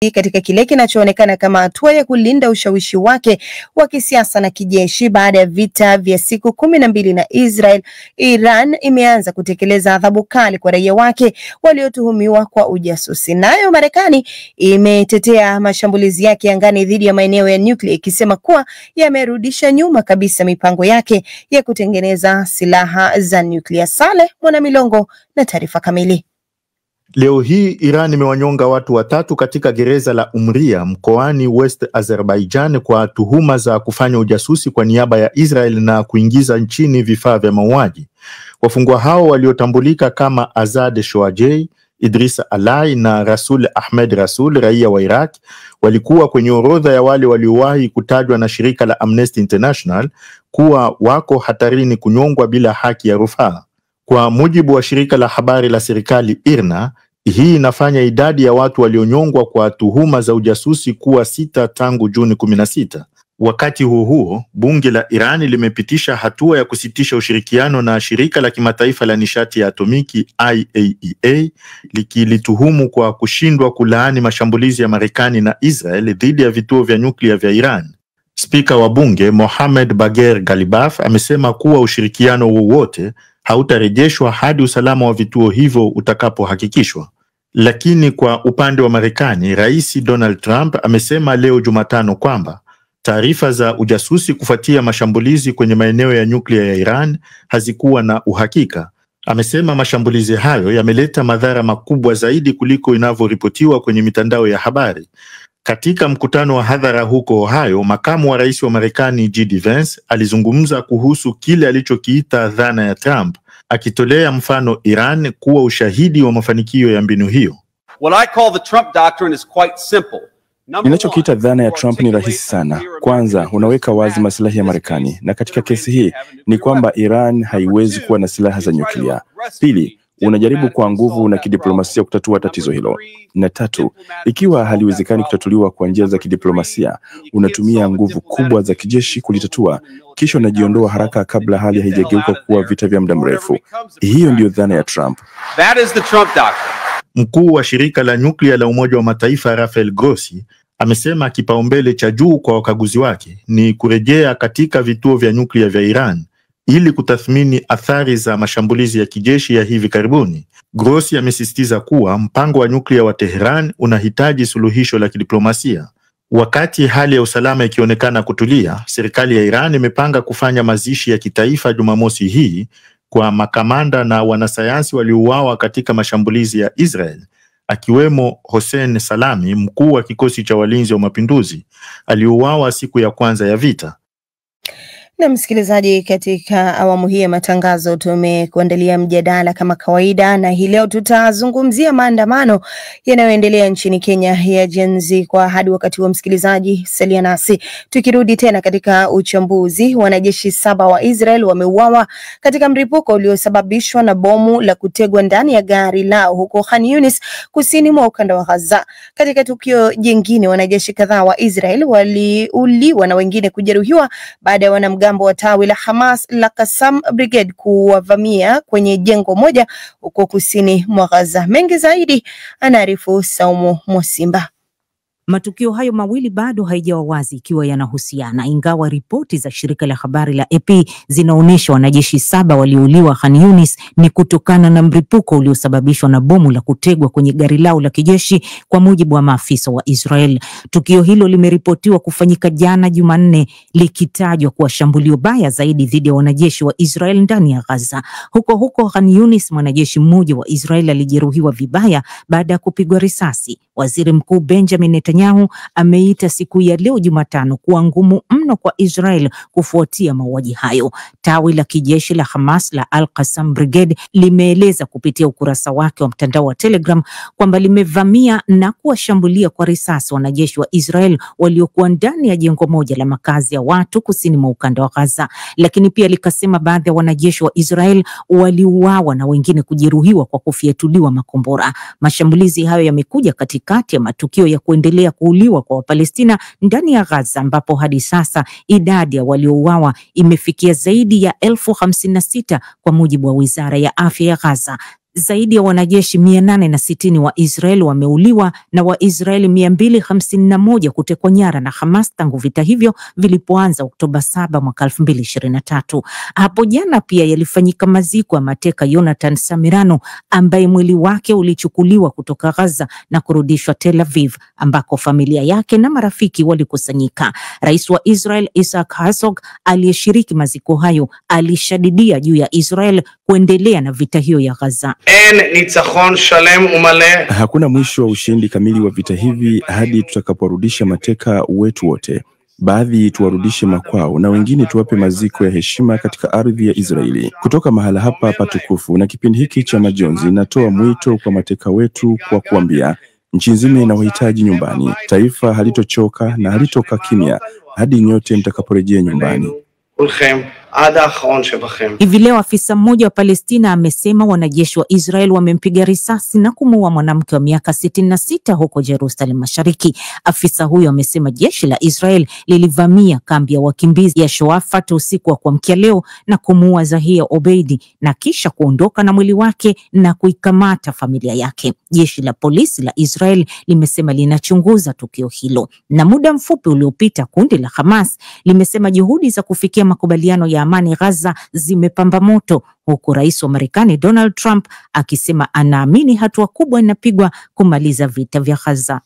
katika kile kinachoonekana kama hatua ya kulinda ushawishi wake wa kisiasa na kijeshi baada ya vita vya siku 12 na Israel. Iran imeanza kutekeleza adhabu kali kwa raia wake waliotuhumiwa kwa ujasusi. Nayo Marekani imetetea mashambulizi yake angani dhidi ya maeneo ya nyuklia, ikisema kuwa yamerudisha nyuma kabisa mipango yake ya kutengeneza silaha za nyuklia. Saleh Mwanamilongo na taarifa kamili. Leo hii Iran imewanyonga watu 3 katika gereza la Umria mkoani West Azerbaijan kwa tuhuma za kufanya ujasusi kwa niaba ya Israel na kuingiza nchini vifaa vya mauaji. Wafungwa hao waliotambulika kama Azad Shoajei, Idrisa Alai na Rasul Ahmed Rasul, raia wa Iraq, walikuwa kwenye orodha ya wale waliowahi kutajwa na shirika la Amnesty International kuwa wako hatarini kunyongwa bila haki ya rufaa. Kwa mujibu wa shirika la habari la serikali IRNA, hii inafanya idadi ya watu walionyongwa kwa tuhuma za ujasusi kuwa 6 tangu Juni 16. Wakati huo, bunge la Iran limepitisha hatua ya kusitisha ushirikiano na shirika la kimataifa la nishati ya atomiki IAEA, likilituhumu kwa kushindwa kulaani mashambulizi ya Marekani na Israel dhidi ya vituo vya nyuklia vya Iran. Spika wa bunge Mohamed Bagher Ghalibaf amesema kuwa ushirikiano wowote hautarejeshwa hadi usalama wa vituo hivyo utakapohakikishwa. Lakini kwa upande wa Marekani, Rais Donald Trump amesema leo Jumatano kwamba taarifa za ujasusi kufuatia mashambulizi kwenye maeneo ya nyuklia ya Iran hazikuwa na uhakika. Amesema mashambulizi hayo yameleta madhara makubwa zaidi kuliko inavyoripotiwa kwenye mitandao ya habari. Katika mkutano wa hadhara huko Ohio, makamu wa rais wa Marekani J.D. Vance alizungumza kuhusu kile alichokiita dhana ya Trump, akitolea mfano Iran kuwa ushahidi wa mafanikio ya mbinu hiyo. Ninachokiita dhana ya Trump ni rahisi sana. Kwanza, unaweka wazi maslahi ya Marekani, na katika kesi hii ni kwamba Iran haiwezi kuwa na silaha za nyuklia. Pili, unajaribu kwa nguvu na kidiplomasia kutatua tatizo hilo. Na tatu, ikiwa haliwezekani kutatuliwa kwa njia za kidiplomasia, unatumia nguvu kubwa za kijeshi kulitatua, kisha unajiondoa haraka kabla hali haijageuka kuwa vita vya muda mrefu. Hiyo ndio dhana ya Trump. Mkuu wa shirika la nyuklia la Umoja wa Mataifa Rafael Grossi amesema kipaumbele cha juu kwa wakaguzi wake ni kurejea katika vituo vya nyuklia vya Iran ili kutathmini athari za mashambulizi ya kijeshi ya hivi karibuni. Grossi amesisitiza kuwa mpango wa nyuklia wa Tehran unahitaji suluhisho la kidiplomasia. Wakati hali ya usalama ikionekana kutulia, serikali ya Iran imepanga kufanya mazishi ya kitaifa Jumamosi hii kwa makamanda na wanasayansi waliouawa katika mashambulizi ya Israel, akiwemo Hossein Salami, mkuu wa kikosi cha walinzi wa mapinduzi, aliuawa siku ya kwanza ya vita. Na msikilizaji, katika awamu hii ya matangazo tumekuandalia mjadala kama kawaida, na hii leo tutazungumzia maandamano yanayoendelea nchini Kenya ya Gen Z. Kwa hadi wakati wa msikilizaji, salia nasi. Tukirudi tena katika uchambuzi, wanajeshi 7 wa Israel wameuawa katika mlipuko uliosababishwa na bomu la kutegwa ndani ya gari lao huko Khan Yunis, kusini mwa ukanda wa Gaza. Katika tukio jingine, wanajeshi kadhaa wa Israel waliuliwa na wengine kujeruhiwa baada ya wanamgambo wa tawi la Hamas la Qassam Brigade kuwavamia kwenye jengo moja huko kusini mwa Gaza. Mengi zaidi anaarifu Saumu Mosimba. Matukio hayo mawili bado haijawa wazi ikiwa yanahusiana, ingawa ripoti za shirika la habari la AP zinaonyesha wanajeshi 7 waliouliwa Khan Yunis ni kutokana na mlipuko uliosababishwa na bomu la kutegwa kwenye gari lao la kijeshi, kwa mujibu wa maafisa wa Israel. Tukio hilo limeripotiwa kufanyika jana Jumanne, likitajwa kuwa shambulio baya zaidi dhidi ya wanajeshi wa Israel ndani ya Gaza. Huko Khan Yunis, mwanajeshi mmoja wa Israel alijeruhiwa vibaya baada ya kupigwa risasi. Waziri Mkuu Benjamin Netanyahu ameita siku ya leo Jumatano kuwa ngumu mno kwa Israel kufuatia mauaji hayo. Tawi la kijeshi la Hamas la Al-Qassam Brigade limeeleza kupitia ukurasa wake wa mtandao wa Telegram kwamba limevamia na kuwashambulia kwa risasi wanajeshi wa Israel waliokuwa ndani ya jengo moja la makazi ya watu kusini mwa ukanda wa Gaza. Lakini pia likasema baadhi ya wanajeshi wa Israel waliuawa na wengine kujeruhiwa kwa kufiatuliwa makombora. Mashambulizi hayo yamekuja katikati ya matukio ya kuendelea kuuliwa kwa Wapalestina ndani ya Gaza, ambapo hadi sasa idadi ya waliouawa imefikia zaidi ya 56,000 kwa mujibu wa Wizara ya Afya ya Gaza. Zaidi ya wanajeshi 860 wa Israel wameuliwa na Waisraeli 251 kutekwa nyara na Hamas tangu vita hivyo vilipoanza Oktoba 7 mwaka 2023. Hapo jana pia yalifanyika maziko ya mateka Jonathan Samirano ambaye mwili wake ulichukuliwa kutoka Gaza na kurudishwa Tel Aviv ambako familia yake na marafiki walikusanyika. Rais wa Israel Isaac Herzog aliyeshiriki maziko hayo alishadidia juu ya Israel kuendelea na vita hiyo ya Gaza. Hakuna mwisho wa ushindi kamili wa vita hivi hadi tutakaporudisha mateka wetu wote. Baadhi tuwarudishe makwao na wengine tuwape maziko ya heshima katika ardhi ya Israeli. Kutoka mahala hapa patukufu na kipindi hiki cha majonzi, natoa mwito kwa mateka wetu kwa kuambia nchi nzima inawahitaji nyumbani. Taifa halitochoka na halitoka kimya hadi nyote mtakaporejea nyumbani. Hivi leo afisa mmoja wa Palestina amesema wanajeshi wa Israel wamempiga risasi na kumuua mwanamke wa miaka 66 huko Jerusalem Mashariki. Afisa huyo amesema jeshi la Israel lilivamia kambi ya wakimbizi ya Shoafat usiku wa kuamkia leo na kumuua Zahia Obeidi na kisha kuondoka na mwili wake na kuikamata familia yake. Jeshi la polisi la Israel limesema linachunguza tukio hilo. Na muda mfupi uliopita kundi la Hamas limesema juhudi za kufikia makubaliano ya amani Gaza zimepamba moto, huku rais wa Marekani Donald Trump akisema anaamini hatua kubwa inapigwa kumaliza vita vya Gaza.